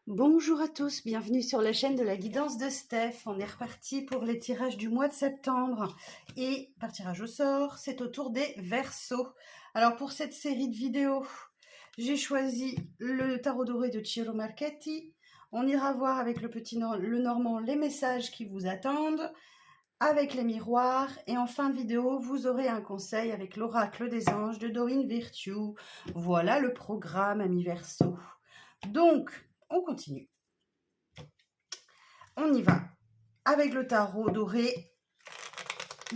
Bonjour à tous, bienvenue sur la chaîne de la guidance de Steph. On est reparti pour les tirages du mois de septembre. Et par tirage au sort, c'est au tour des Verseaux. Alors pour cette série de vidéos, j'ai choisi le tarot doré de Ciro Marchetti. On ira voir avec le normand les messages qui vous attendent, avec les miroirs. Et en fin de vidéo, vous aurez un conseil avec l'oracle des anges de Dorine Virtue. Voilà le programme, amis Verseaux. Donc, on continue. On y va avec le tarot doré.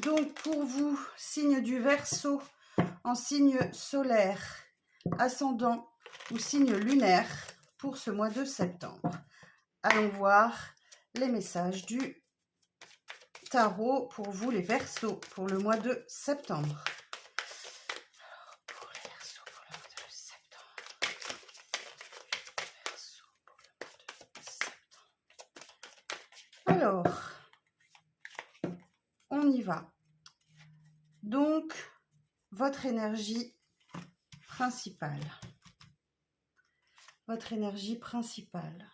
Donc pour vous, signe du Verseau, en signe solaire, ascendant ou signe lunaire pour ce mois de septembre. Allons voir les messages du tarot pour vous les Verseaux pour le mois de septembre. Pour les Verseaux pour le mois de septembre. Verseau pour le mois de septembre. Alors, on y va. Donc, votre énergie principale. Votre énergie principale.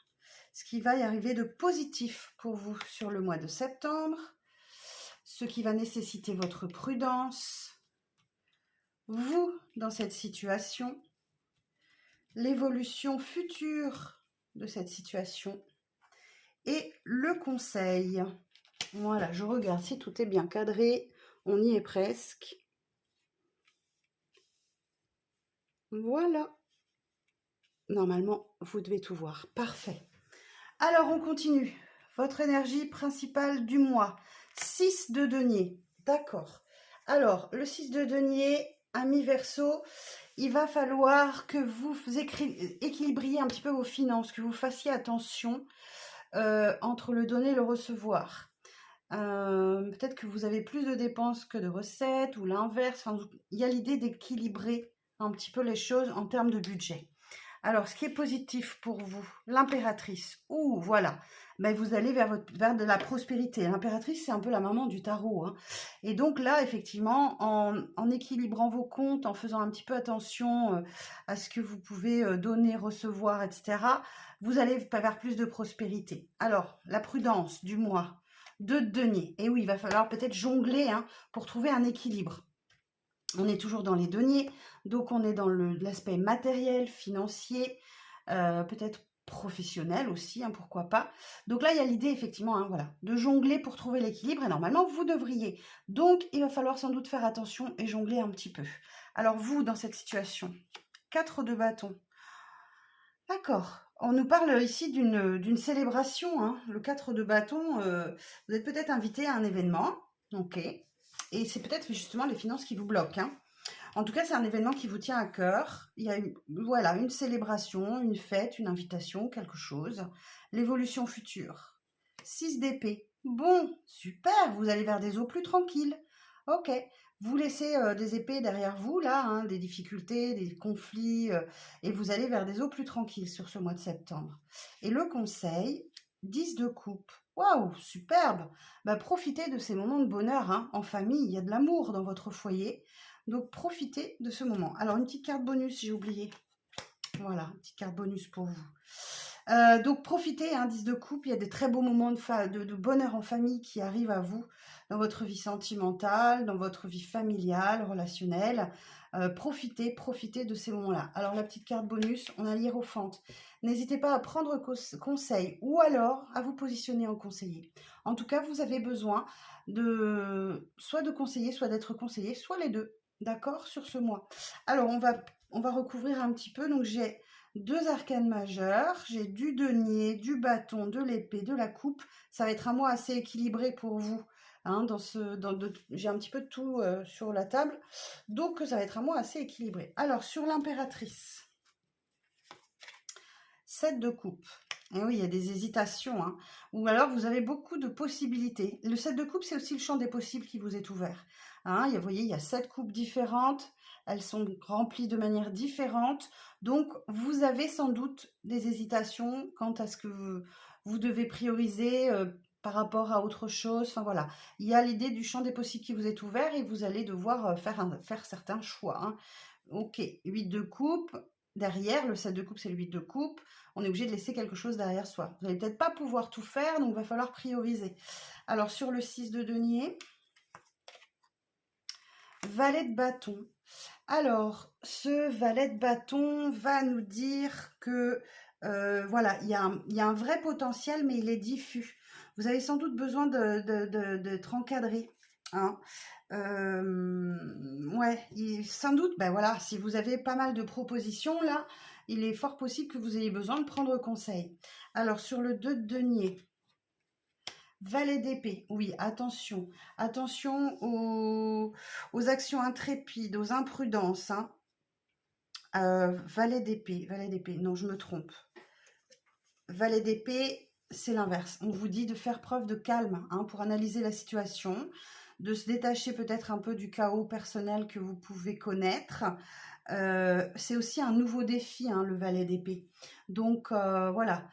Ce qui va y arriver de positif pour vous sur le mois de septembre. Ce qui va nécessiter votre prudence. Vous, dans cette situation. L'évolution future de cette situation. Et le conseil. Voilà, je regarde si tout est bien cadré. On y est presque. Voilà. Normalement, vous devez tout voir. Parfait. Alors, on continue. Votre énergie principale du mois. 6 de denier. D'accord. Alors, le 6 de denier, ami Verseau, il va falloir que vous équilibriez un petit peu vos finances, que vous fassiez attention entre le donner et le recevoir. Peut-être que vous avez plus de dépenses que de recettes ou l'inverse. Enfin, il y a l'idée d'équilibrer un petit peu les choses en termes de budget. Alors, ce qui est positif pour vous, l'impératrice. Ouh, voilà. Ben, vous allez vers de la prospérité. L'impératrice, c'est un peu la maman du tarot, hein. Et donc là, effectivement, en équilibrant vos comptes, en faisant un petit peu attention à ce que vous pouvez donner, recevoir, etc., vous allez vers plus de prospérité. Alors, la prudence du mois, 2 de denier. Et oui, il va falloir peut-être jongler pour trouver un équilibre. On est toujours dans les deniers, donc on est dans l'aspect matériel, financier, peut-être professionnel aussi, pourquoi pas. Donc là, il y a l'idée effectivement, voilà, de jongler pour trouver l'équilibre, et normalement, vous devriez. Donc, il va falloir sans doute faire attention et jongler un petit peu. Alors vous, dans cette situation, 4 de bâton. D'accord. On nous parle ici d'une célébration, le 4 de bâton. Vous êtes peut-être invité à un événement, ok. Et c'est peut-être justement les finances qui vous bloquent, En tout cas, c'est un événement qui vous tient à cœur. Il y a une célébration, une fête, une invitation, quelque chose. L'évolution future. 6 d'épée. Bon, super, vous allez vers des eaux plus tranquilles. Ok, vous laissez des épées derrière vous, là, des difficultés, des conflits, et vous allez vers des eaux plus tranquilles sur ce mois de septembre. Et le conseil, 10 de coupe. Waouh, superbe. Profitez de ces moments de bonheur en famille. Il y a de l'amour dans votre foyer. Donc, profitez de ce moment. Alors, une petite carte bonus, j'ai oublié. Voilà, une petite carte bonus pour vous. Donc, profitez, 10 de coupe. Il y a des très beaux moments de bonheur en famille qui arrivent à vous dans votre vie sentimentale, dans votre vie familiale, relationnelle. Profitez de ces moments-là. Alors, la petite carte bonus, on a l'hiérophante. N'hésitez pas à prendre conseil ou alors à vous positionner en conseiller. En tout cas, vous avez besoin soit de conseiller, soit d'être conseillé, soit les deux. D'accord, sur ce mois. Alors, on va recouvrir un petit peu. Donc, j'ai 2 arcanes majeures. J'ai du denier, du bâton, de l'épée, de la coupe. Ça va être un mois assez équilibré pour vous. J'ai un petit peu de tout sur la table. Donc, ça va être un mois assez équilibré. Alors, sur l'impératrice. 7 de coupe. Et oui, il y a des hésitations. Ou alors, vous avez beaucoup de possibilités. Le 7 de coupe, c'est aussi le champ des possibles qui vous est ouvert. Vous voyez, il y a 7 coupes différentes. Elles sont remplies de manière différente. Donc, vous avez sans doute des hésitations quant à ce que vous devez prioriser par rapport à autre chose. Enfin, voilà. Il y a l'idée du champ des possibles qui vous est ouvert et vous allez devoir faire certains choix. Ok, 8 de coupe. derrière. Le 7 de coupe, c'est le 8 de coupe. On est obligé de laisser quelque chose derrière soi. Vous n'allez peut-être pas pouvoir tout faire, donc il va falloir prioriser. Alors, sur le 6 de denier, valet de bâton. Alors, ce valet de bâton va nous dire que, voilà, il y a un vrai potentiel, mais il est diffus. Vous avez sans doute besoin d'être encadré. Hein. Ouais, sans doute, ben voilà, si vous avez pas mal de propositions là, il est fort possible que vous ayez besoin de prendre conseil. Alors, sur le 2 de denier, valet d'épée, oui, attention. Attention aux actions intrépides, aux imprudences. Hein. Valet d'épée, non, je me trompe. Valet d'épée, c'est l'inverse. On vous dit de faire preuve de calme hein, pour analyser la situation, de se détacher peut-être un peu du chaos personnel que vous pouvez connaître. C'est aussi un nouveau défi, hein, le valet d'épée. Donc, voilà.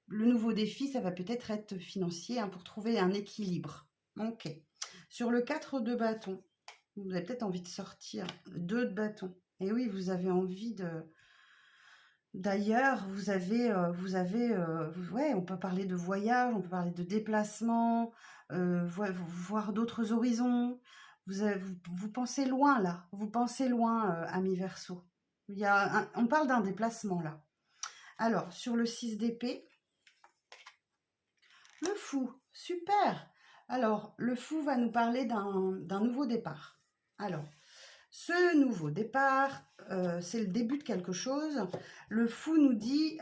Le nouveau défi, ça va peut-être être financier hein, pour trouver un équilibre. Ok. Sur le 4 de bâton, vous avez peut-être envie de sortir 2 de bâton. Et oui, vous avez envie de... D'ailleurs, ouais, on peut parler de voyage, on peut parler de déplacement, voir d'autres horizons. Vous pensez loin là, vous pensez loin, ami Verseau. On parle d'un déplacement là. Alors, sur le 6 d'épée, le fou, super. Alors, le fou va nous parler d'un nouveau départ. Alors, ce nouveau départ, c'est le début de quelque chose. Le fou nous dit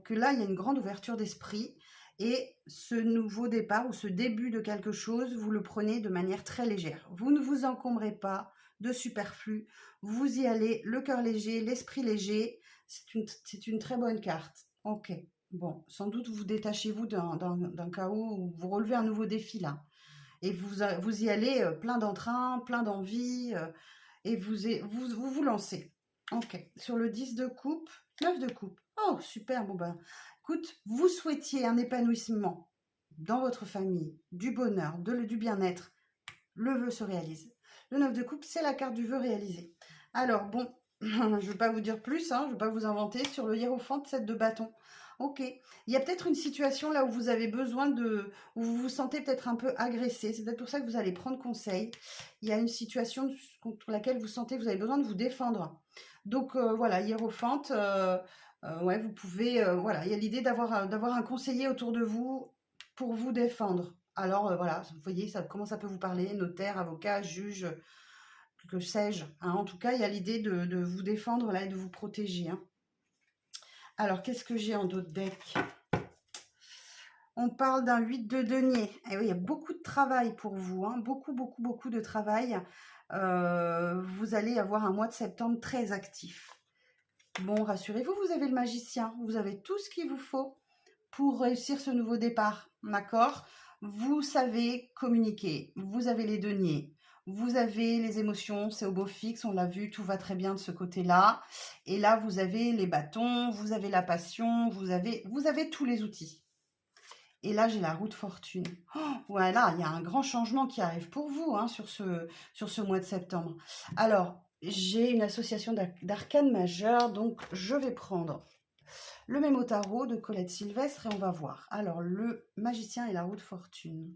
que là, il y a une grande ouverture d'esprit. Et ce nouveau départ ou ce début de quelque chose, vous le prenez de manière très légère. Vous ne vous encombrez pas de superflu. Vous y allez, le cœur léger, l'esprit léger. C'est une très bonne carte. Ok. Bon, sans doute vous détachez-vous d'un chaos ou vous relevez un nouveau défi là. Et vous y allez plein d'entrain, plein d'envie et vous lancez. Ok. Sur le 10 de coupe, 9 de coupe. Oh, super. Bon ben, écoute, vous souhaitiez un épanouissement dans votre famille, du bonheur, du bien-être. Le vœu se réalise. Le 9 de coupe, c'est la carte du vœu réalisé. Alors, bon, je ne vais pas vous dire plus, hein, je ne vais pas vous inventer. Sur le hiérophante, 7 de bâton. Ok. Il y a peut-être une situation là où vous avez besoin où vous vous sentez peut-être un peu agressé. C'est peut-être pour ça que vous allez prendre conseil. Il y a une situation contre laquelle vous sentez que vous avez besoin de vous défendre. Donc, voilà, hiérophante, ouais, vous pouvez, voilà, il y a l'idée d'avoir un conseiller autour de vous pour vous défendre. Alors, voilà, vous voyez comment ça peut vous parler, notaire, avocat, juge, que sais-je. Hein. En tout cas, il y a l'idée de vous défendre là et de vous protéger. Hein. Alors, qu'est-ce que j'ai en d'autres decks? On parle d'un 8 de denier. Et oui, il y a beaucoup de travail pour vous. Hein. Beaucoup, beaucoup, beaucoup de travail. Vous allez avoir un mois de septembre très actif. Bon, rassurez-vous, vous avez le magicien. Vous avez tout ce qu'il vous faut pour réussir ce nouveau départ. D'accord? Vous savez communiquer. Vous avez les deniers. Vous avez les émotions, c'est au beau fixe, on l'a vu, tout va très bien de ce côté-là. Et là, vous avez les bâtons, vous avez la passion, vous avez tous les outils. Et là, j'ai la roue de fortune. Oh, voilà, il y a un grand changement qui arrive pour vous hein, sur ce mois de septembre. Alors, j'ai une association d'arcanes majeures, donc je vais prendre le mémo tarot de Colette Sylvestre et on va voir. Alors, le magicien et la roue de fortune.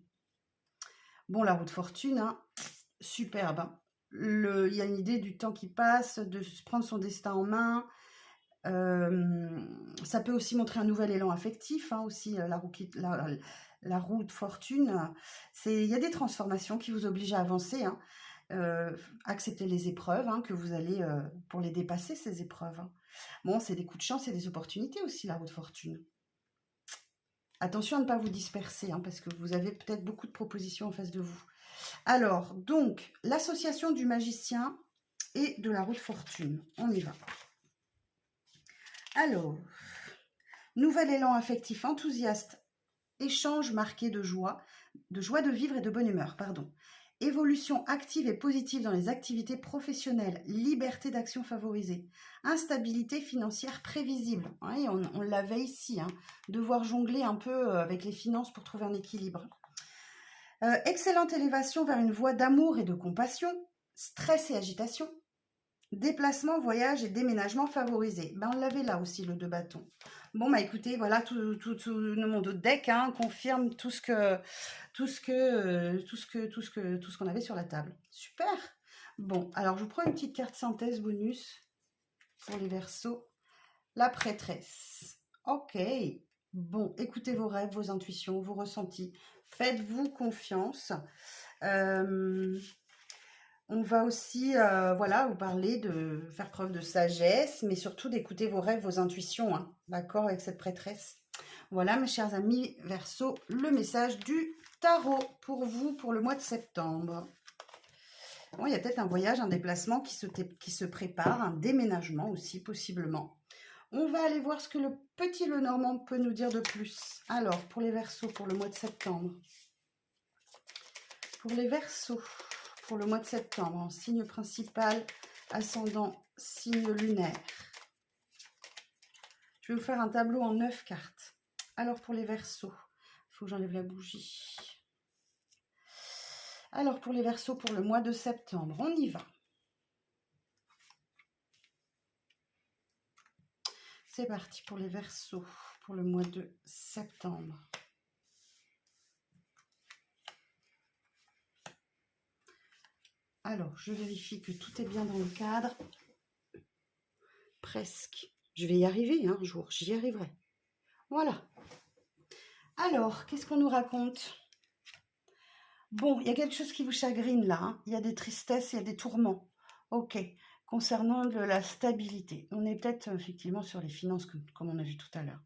Bon, la roue de fortune, hein, superbe. Hein. Il y a une idée du temps qui passe, de prendre son destin en main. Ça peut aussi montrer un nouvel élan affectif, hein, aussi, la roue de fortune. Il y a des transformations qui vous obligent à avancer. Hein. Accepter les épreuves, hein, que vous allez, pour les dépasser, ces épreuves. Hein. Bon, c'est des coups de chance et des opportunités aussi, la roue de fortune. Attention à ne pas vous disperser, hein, parce que vous avez peut-être beaucoup de propositions en face de vous. Alors, donc, l'association du magicien et de la roue de fortune. On y va. Alors, nouvel élan affectif enthousiaste, échange marqué de joie de vivre et de bonne humeur, pardon. Évolution active et positive dans les activités professionnelles, liberté d'action favorisée, instabilité financière prévisible. Oui, on l'avait ici, hein, devoir jongler un peu avec les finances pour trouver un équilibre. Excellente élévation vers une voie d'amour et de compassion, stress et agitation, Déplacement, voyage et déménagement favorisé. Ben, on l'avait là aussi, le 2 bâtons. Bon, bah écoutez, voilà, tout mon autre deck hein, confirme tout ce qu'on avait sur la table. Super. Bon, alors je vous prends une petite carte synthèse bonus pour les Verseaux. La prêtresse. Ok. Bon, écoutez vos rêves, vos intuitions, vos ressentis. Faites-vous confiance. On va aussi, voilà, vous parler de faire preuve de sagesse, mais surtout d'écouter vos rêves, vos intuitions, hein, d'accord, avec cette prêtresse. Voilà, mes chers amis Verseau, le message du tarot pour vous, pour le mois de septembre. Bon, il y a peut-être un voyage, un déplacement qui se prépare, un déménagement aussi, possiblement. On va aller voir ce que le petit Lenormand peut nous dire de plus. Alors, pour les Verseaux, pour le mois de septembre. Pour les Verseaux, pour le mois de septembre, en signe principal, ascendant, signe lunaire. Je vais vous faire un tableau en 9 cartes. Alors, pour les Verseaux, il faut que j'enlève la bougie. Alors, pour les Verseaux, pour le mois de septembre, on y va. C'est parti pour les Verseaux, pour le mois de septembre. Alors, je vérifie que tout est bien dans le cadre. Presque. Je vais y arriver un jour, j'y arriverai. Voilà. Alors, qu'est-ce qu'on nous raconte? Bon, il y a quelque chose qui vous chagrine là. Hein. Il y a des tristesses, il y a des tourments. Ok. Concernant de la stabilité. On est peut-être effectivement sur les finances, comme on a vu tout à l'heure.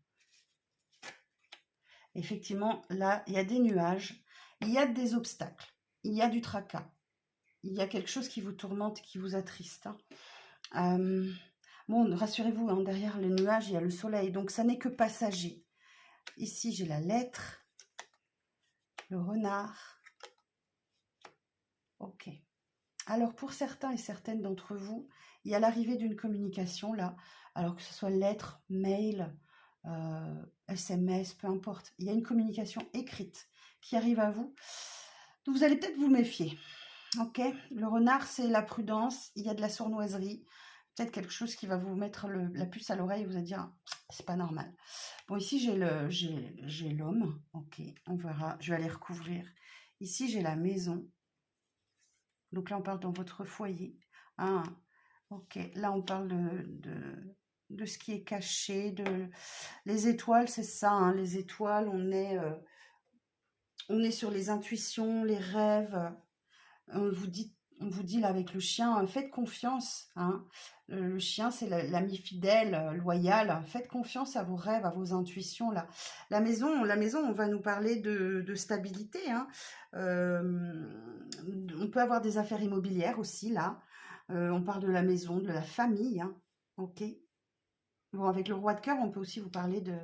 Effectivement, là, il y a des nuages, il y a des obstacles, il y a du tracas. Il y a quelque chose qui vous tourmente, qui vous attriste. Hein. Bon, rassurez-vous, hein, derrière les nuages, il y a le soleil, donc ça n'est que passager. Ici, j'ai la lettre, le renard. Ok. Alors, pour certains et certaines d'entre vous, il y a l'arrivée d'une communication, là. Alors que ce soit lettre, mail, SMS, peu importe. Il y a une communication écrite qui arrive à vous. Donc, vous allez peut-être vous méfier. Ok, le renard, c'est la prudence, il y a de la sournoiserie, peut-être quelque chose qui va vous mettre la puce à l'oreille et vous allez dire, c'est pas normal. Bon, ici, j'ai l'homme, ok, on verra, je vais aller recouvrir. Ici, j'ai la maison, donc là, on parle dans votre foyer. Ah, ok, là, on parle de ce qui est caché, les étoiles, c'est ça, hein, les étoiles, on est sur les intuitions, les rêves. On vous dit là avec le chien, faites confiance. Hein. Le chien, c'est l'ami fidèle, loyal. Faites confiance à vos rêves, à vos intuitions. Là. La maison, on va nous parler de stabilité. Hein. On peut avoir des affaires immobilières aussi, là. On parle de la maison, de la famille. Hein. Ok. Bon, avec le roi de cœur, on peut aussi vous parler de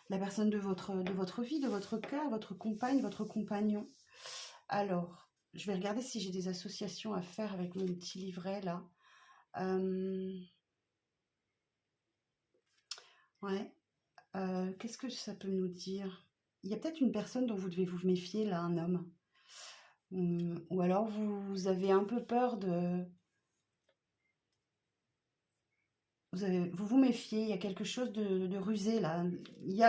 la personne de votre vie, de votre cœur, votre compagne, votre compagnon. Alors, je vais regarder si j'ai des associations à faire avec mon petit livret, là. Ouais. Qu'est-ce que ça peut nous dire? Il y a peut-être une personne dont vous devez vous méfier, là, un homme. Ou alors, vous avez un peu peur de... Vous vous méfiez, il y a quelque chose de rusé, là. Il y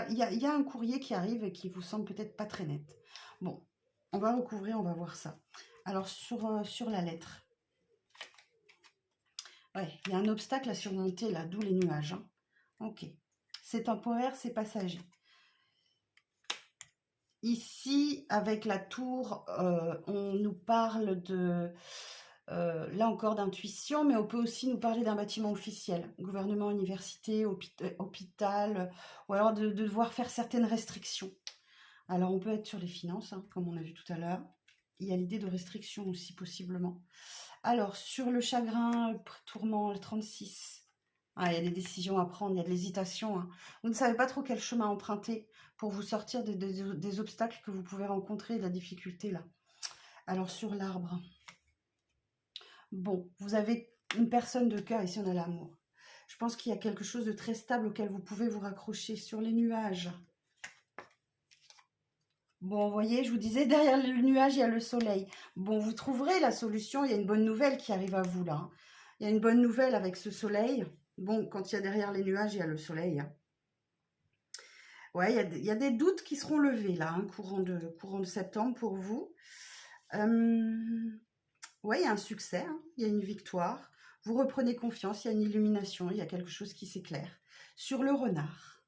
a un courrier qui arrive et qui vous semble peut-être pas très net. Bon, on va recouvrir, on va voir ça. Alors, sur la lettre. Ouais, il y a un obstacle à surmonter, là, d'où les nuages. Hein. Ok. C'est temporaire, c'est passager. Ici, avec la tour, on nous parle là encore d'intuition, mais on peut aussi nous parler d'un bâtiment officiel, gouvernement, université, hôpital, ou alors de devoir faire certaines restrictions. Alors, on peut être sur les finances, hein, comme on a vu tout à l'heure. Il y a l'idée de restriction aussi, possiblement. Alors, sur le chagrin, tourment, le 36. Ah, il y a des décisions à prendre, il y a de l'hésitation. Hein. Vous ne savez pas trop quel chemin emprunter pour vous sortir des obstacles que vous pouvez rencontrer, de la difficulté là. Alors sur l'arbre. Bon, vous avez une personne de cœur, ici on a l'amour. Je pense qu'il y a quelque chose de très stable auquel vous pouvez vous raccrocher sur les nuages. Bon, vous voyez, je vous disais, derrière le nuage, il y a le soleil. Bon, vous trouverez la solution, il y a une bonne nouvelle qui arrive à vous là. Il y a une bonne nouvelle avec ce soleil. Bon, quand il y a derrière les nuages, il y a le soleil. Hein. Ouais, il y a des doutes qui seront levés là, hein, courant de septembre pour vous. Ouais, il y a un succès, hein, il y a une victoire. Vous reprenez confiance, il y a une illumination, il y a quelque chose qui s'éclaire. Sur le renard,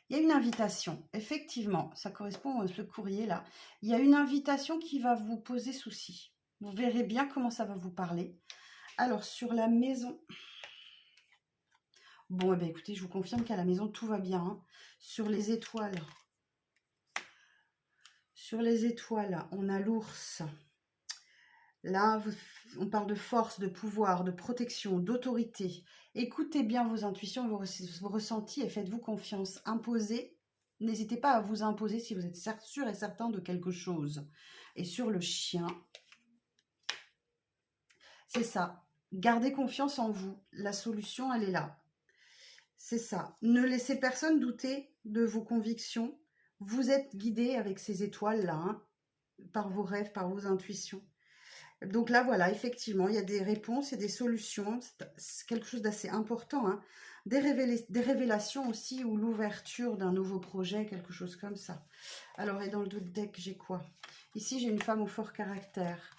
il y a une invitation. Effectivement, ça correspond à ce courrier là. Il y a une invitation qui va vous poser souci. Vous verrez bien comment ça va vous parler. Alors, sur la maison... Bon, eh bien, écoutez, je vous confirme qu'à la maison, tout va bien. Hein. Sur les étoiles, on a l'ours. Là, on parle de force, de pouvoir, de protection, d'autorité. Écoutez bien vos intuitions, vos ressentis et faites-vous confiance. Imposez. N'hésitez pas à vous imposer si vous êtes sûr et certain de quelque chose. Et sur le chien, c'est ça. Gardez confiance en vous. La solution, elle est là. C'est ça. Ne laissez personne douter de vos convictions. Vous êtes guidé avec ces étoiles-là, hein, par vos rêves, par vos intuitions. Donc là, voilà, effectivement, il y a des réponses et des solutions. C'est quelque chose d'assez important. Hein. Des révélations aussi ou l'ouverture d'un nouveau projet, quelque chose comme ça. Alors, et dans le deck, j'ai quoi? Ici, j'ai une femme au fort caractère.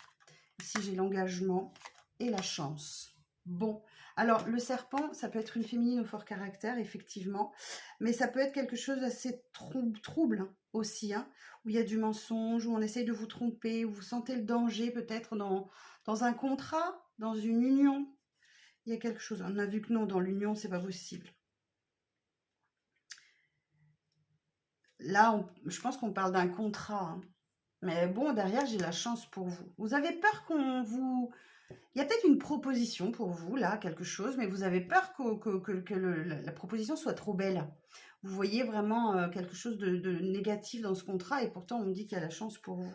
Ici, j'ai l'engagement et la chance. Bon, alors le serpent, ça peut être une féminine au fort caractère, effectivement, mais ça peut être quelque chose d'assez trouble hein, aussi, hein, où il y a du mensonge, où on essaye de vous tromper, où vous sentez le danger peut-être dans un contrat, dans une union. Il y a quelque chose, on a vu que non, dans l'union, c'est pas possible. Là, je pense qu'on parle d'un contrat, hein. Mais bon, derrière, j'ai la chance pour vous. Vous avez peur qu'on vous... Il y a peut-être une proposition pour vous, là, quelque chose, mais vous avez peur que la proposition soit trop belle. Vous voyez vraiment quelque chose de négatif dans ce contrat, et pourtant, on me dit qu'il y a la chance pour vous.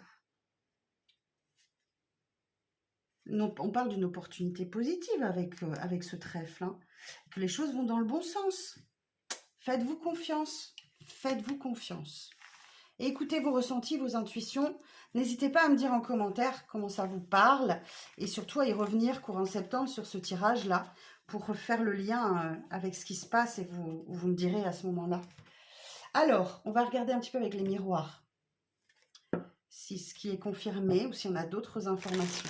Non, on parle d'une opportunité positive avec ce trèfle, hein, que les choses vont dans le bon sens. Faites-vous confiance. Faites-vous confiance. Et écoutez vos ressentis, vos intuitions. N'hésitez pas à me dire en commentaire comment ça vous parle et surtout à y revenir courant septembre sur ce tirage-là pour refaire le lien avec ce qui se passe et vous me direz à ce moment-là. Alors, on va regarder un petit peu avec les miroirs si ce qui est confirmé ou si on a d'autres informations.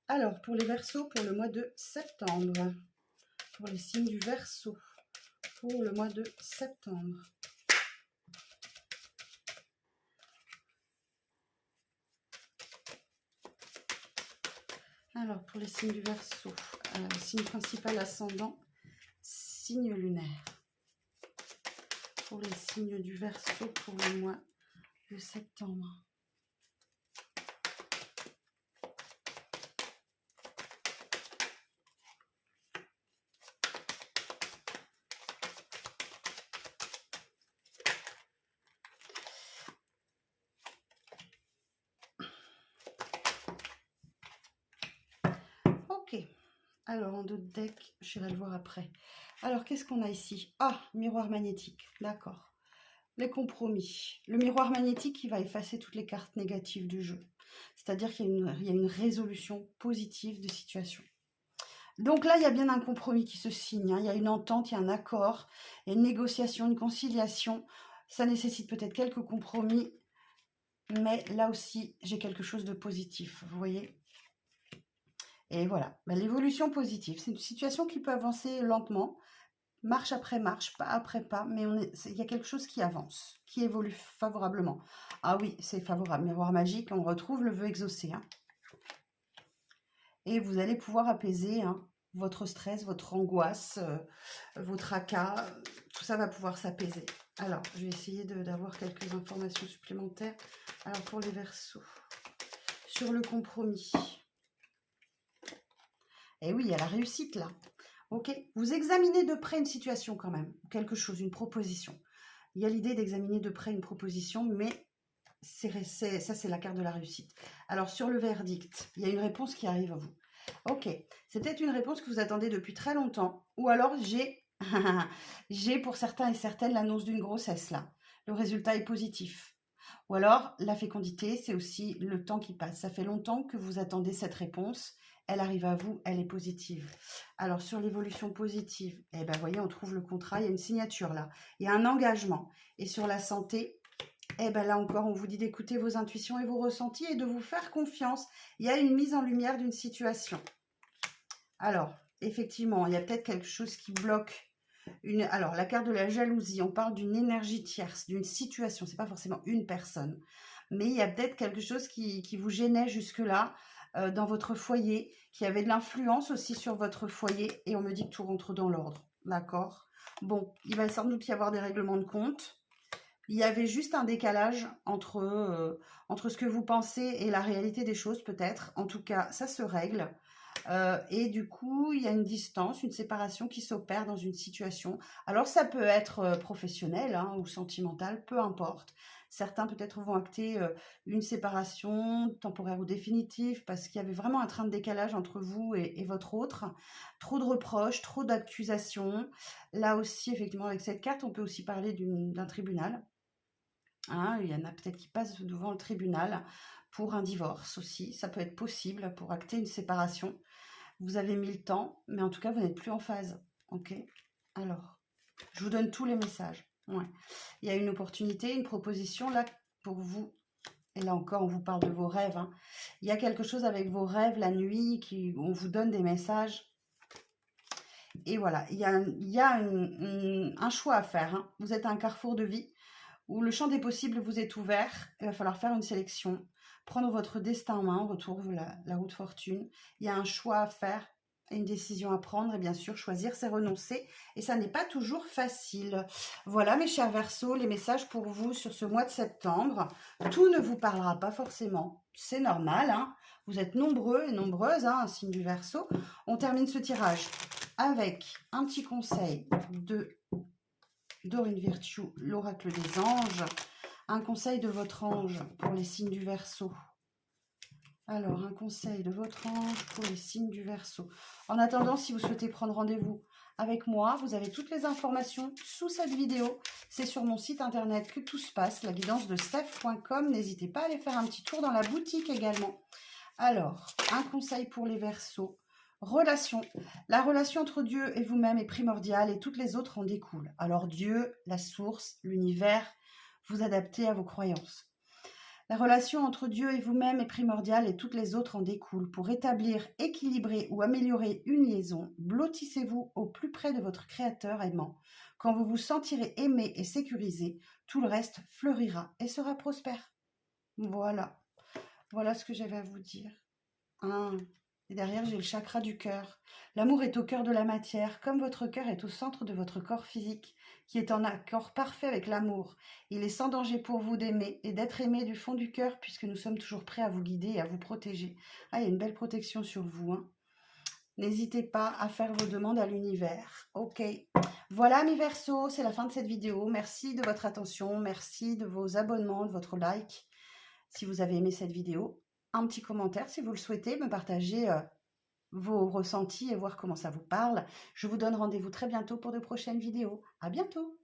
Alors, pour les Verseaux, pour le mois de septembre, pour les signes du Verseau, pour le mois de septembre. Alors, pour les signes du Verseau, signe principal ascendant, signe lunaire. Pour les signes du Verseau pour le mois de septembre. Ok. Alors, en d'autres decks, j'irai le voir après. Alors, qu'est-ce qu'on a ici? Ah, miroir magnétique. D'accord. Les compromis. Le miroir magnétique qui va effacer toutes les cartes négatives du jeu. C'est-à-dire qu'il y a une résolution positive de situation. Donc là, il y a bien un compromis qui se signe. Hein. Il y a une entente, il y a un accord, il y a une négociation, une conciliation. Ça nécessite peut-être quelques compromis. Mais là aussi, j'ai quelque chose de positif. Vous voyez ? Et voilà, l'évolution positive, c'est une situation qui peut avancer lentement, marche après marche, pas après pas, mais il y a quelque chose qui avance, qui évolue favorablement. Ah oui, c'est favorable. Miroir magique, on retrouve le vœu exaucé. Hein. Et vous allez pouvoir apaiser hein, votre stress, votre angoisse, vos tracas, tout ça va pouvoir s'apaiser. Alors, je vais essayer d'avoir quelques informations supplémentaires. Alors, pour les Verseaux, sur le compromis. Et oui, il y a la réussite là. Ok, vous examinez de près une situation quand même, quelque chose, une proposition. Il y a l'idée d'examiner de près une proposition, mais ça c'est la carte de la réussite. Alors sur le verdict, il y a une réponse qui arrive à vous. Ok, c'est peut-être une réponse que vous attendez depuis très longtemps, ou alors j'ai pour certains et certaines l'annonce d'une grossesse là. Le résultat est positif. Ou alors, la fécondité, c'est aussi le temps qui passe. Ça fait longtemps que vous attendez cette réponse. Elle arrive à vous, elle est positive. Alors, sur l'évolution positive, eh ben, voyez, on trouve le contrat, il y a une signature là. Il y a un engagement. Et sur la santé, eh ben là encore, on vous dit d'écouter vos intuitions et vos ressentis et de vous faire confiance. Il y a une mise en lumière d'une situation. Alors, effectivement, il y a peut-être quelque chose qui bloque. Alors, la carte de la jalousie, on parle d'une énergie tierce, d'une situation. C'est pas forcément une personne. Mais il y a peut-être quelque chose qui vous gênait jusque-là dans votre foyer, qui avait de l'influence aussi sur votre foyer. Et on me dit que tout rentre dans l'ordre. D'accord? Bon, il va sans doute y avoir des règlements de compte. Il y avait juste un décalage entre ce que vous pensez et la réalité des choses, peut-être. En tout cas, ça se règle. Et du coup, il y a une distance, une séparation qui s'opère dans une situation. Alors, ça peut être professionnel hein, ou sentimental, peu importe. Certains peut-être vont acter une séparation temporaire ou définitive parce qu'il y avait vraiment un train de décalage entre vous et votre autre. Trop de reproches, trop d'accusations. Là aussi, effectivement, avec cette carte, on peut aussi parler d'un tribunal. Hein, il y en a peut-être qui passent devant le tribunal pour un divorce aussi. Ça peut être possible pour acter une séparation. Vous avez mis le temps, mais en tout cas, vous n'êtes plus en phase. Ok? Alors, je vous donne tous les messages. Ouais. Il y a une opportunité, une proposition là pour vous. Et là encore, on vous parle de vos rêves. Hein. Il y a quelque chose avec vos rêves la nuit, on vous donne des messages. Et voilà, il y a un choix à faire. Hein. Vous êtes à un carrefour de vie où le champ des possibles vous est ouvert. Il va falloir faire une sélection, prendre votre destin en main. On retrouve la roue de fortune. Il y a un choix à faire et une décision à prendre. Et bien sûr, choisir, c'est renoncer. Et ça n'est pas toujours facile. Voilà, mes chers Verseaux, les messages pour vous sur ce mois de septembre. Tout ne vous parlera pas forcément. C'est normal. Hein. Vous êtes nombreux et nombreuses, hein, un signe du Verseau. On termine ce tirage avec un petit conseil de Dorine Virtue, l'oracle des anges. Un conseil de votre ange pour les signes du Verseau. Alors, un conseil de votre ange pour les signes du Verseau. En attendant, si vous souhaitez prendre rendez-vous avec moi, vous avez toutes les informations sous cette vidéo. C'est sur mon site internet que tout se passe, la guidance de steph.com. N'hésitez pas à aller faire un petit tour dans la boutique également. Alors, un conseil pour les Verseaux. Relation. La relation entre Dieu et vous-même est primordiale et toutes les autres en découlent. Alors Dieu, la source, l'univers, vous adaptez à vos croyances. La relation entre Dieu et vous-même est primordiale et toutes les autres en découlent. Pour établir, équilibrer ou améliorer une liaison, blottissez-vous au plus près de votre Créateur aimant. Quand vous vous sentirez aimé et sécurisé, tout le reste fleurira et sera prospère. Voilà. Voilà ce que j'avais à vous dire. Et derrière, j'ai le chakra du cœur. L'amour est au cœur de la matière, comme votre cœur est au centre de votre corps physique, qui est en accord parfait avec l'amour. Il est sans danger pour vous d'aimer et d'être aimé du fond du cœur, puisque nous sommes toujours prêts à vous guider et à vous protéger. Ah, il y a une belle protection sur vous. Hein. N'hésitez pas à faire vos demandes à l'univers. Ok. Voilà mes Verseaux, c'est la fin de cette vidéo. Merci de votre attention, merci de vos abonnements, de votre like. Si vous avez aimé cette vidéo, un petit commentaire si vous le souhaitez, me partager vos ressentis et voir comment ça vous parle. Je vous donne rendez-vous très bientôt pour de prochaines vidéos. À bientôt!